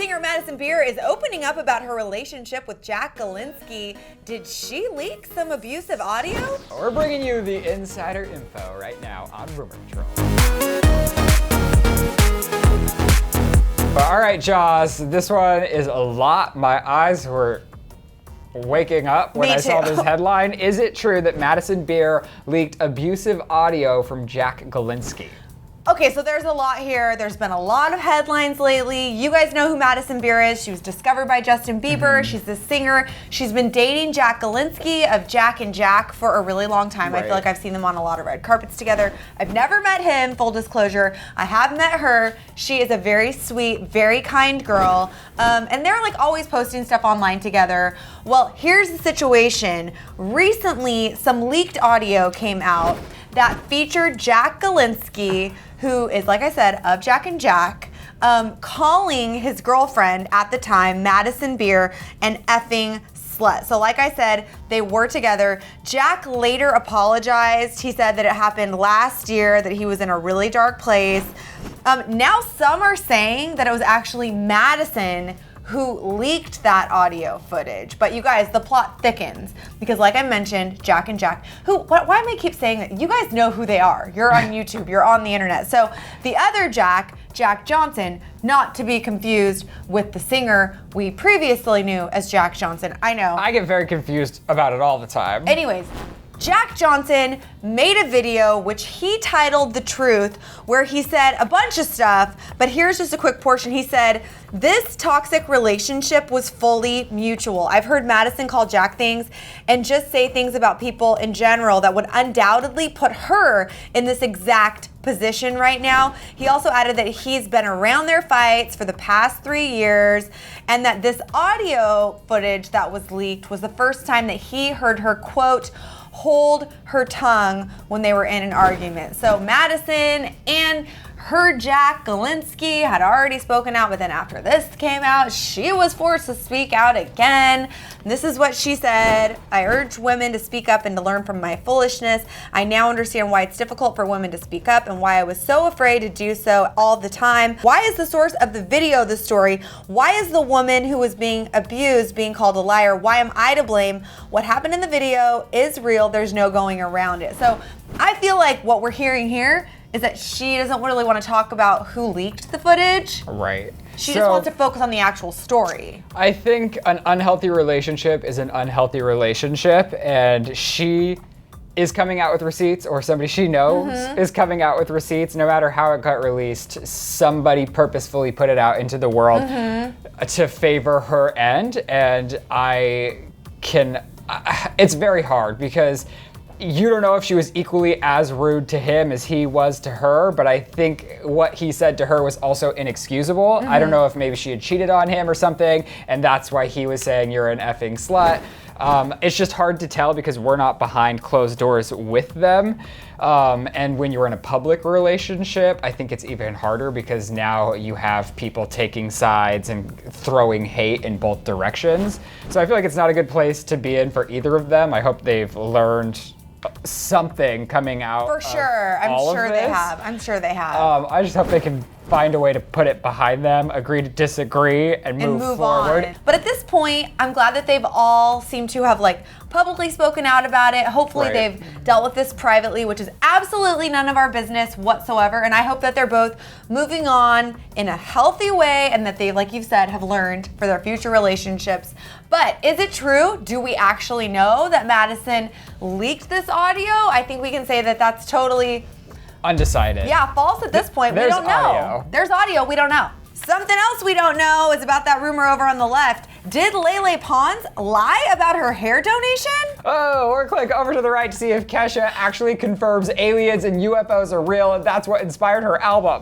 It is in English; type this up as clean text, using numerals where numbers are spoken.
Singer Madison Beer is opening up about her relationship with Jack Galinski. Did she leak some abusive audio? We're bringing you the insider info right now on Rumor Patrol. All right, Jaws, this one is a lot. My eyes were waking up when I saw this headline. Is it true that Madison Beer leaked abusive audio from Jack Galinski? Okay, so there's a lot here. There's been a lot of headlines lately. You guys know who Madison Beer is. She was discovered by Justin Bieber. She's the singer. She's been dating Jack Galinski of Jack and Jack for a really long time. I feel like I've seen them on a lot of red carpets together. I've never met him, full disclosure. I have met her. She is a very sweet, very kind girl. And they're like always posting stuff online together. Well, here's the situation. Recently, some leaked audio came out that featured Jack Galinski, who is, like I said, of Jack and Jack, calling his girlfriend at the time, Madison Beer, an effing slut. So like I said, they were together. Jack later apologized. He said that it happened last year, that he was in a really dark place. Now some are saying that it was actually Madison who leaked that audio footage. But you guys, the plot thickens because like I mentioned, Jack and Jack, why am I keep saying that? You guys know who they are. You're on YouTube, you're on the internet. So the other Jack, Jack Johnson, not to be confused with the singer we previously knew as Jack Johnson. I know. I get very confused about it all the time. Anyways, Jack Johnson made a video which he titled The Truth, where he said a bunch of stuff, but here's just a quick portion. He said, this toxic relationship was fully mutual. I've heard Madison call Jack things and just say things about people in general that would undoubtedly put her in this exact position right now. He also added that he's been around their fights for the past 3 years and that this audio footage that was leaked was the first time that he heard her, quote, hold her tongue when they were in an argument. So Madison and her Jack Galinski had already spoken out, but then after this came out, she was forced to speak out again. This is what she said. I urge women to speak up and to learn from my foolishness. I now understand why it's difficult for women to speak up and why I was so afraid to do so all the time. Why is the source of the video the story? Why is the woman who was being abused being called a liar? Why am I to blame? What happened in the video is real. There's no going around it. So I feel like what we're hearing here is that she doesn't really want to talk about who leaked the footage. Right. She just wants to focus on the actual story. I think an unhealthy relationship is an unhealthy relationship, and she is coming out with receipts, or somebody she knows is coming out with receipts. No matter how it got released, somebody purposefully put it out into the world to favor her end, and it's very hard because you don't know if she was equally as rude to him as he was to her, but I think what he said to her was also inexcusable. I don't know if maybe she had cheated on him or something, and that's why he was saying you're an effing slut. It's just hard to tell because we're not behind closed doors with them. And when you're in a public relationship, I think it's even harder because now you have people taking sides and throwing hate in both directions. So I feel like it's not a good place to be in for either of them. I hope they've learned something coming out. For sure. I'm sure they have. I'm sure they have. I just hope they can find a way to put it behind them, agree to disagree, and move forward. On. But at this point, I'm glad that they've all seemed to have like publicly spoken out about it. Hopefully they've dealt with this privately, which is absolutely none of our business whatsoever. And I hope that they're both moving on in a healthy way and that they, like you've said, have learned for their future relationships. But is it true? Do we actually know that Madison leaked this audio? I think we can say that that's totally undecided. Yeah, false at this point. We don't know. There's audio. We don't know. Something else we don't know is about that rumor over on the left. Did Lele Pons lie about her hair donation? Oh, or click over to the right to see if Kesha actually confirms aliens and UFOs are real, and that's what inspired her album.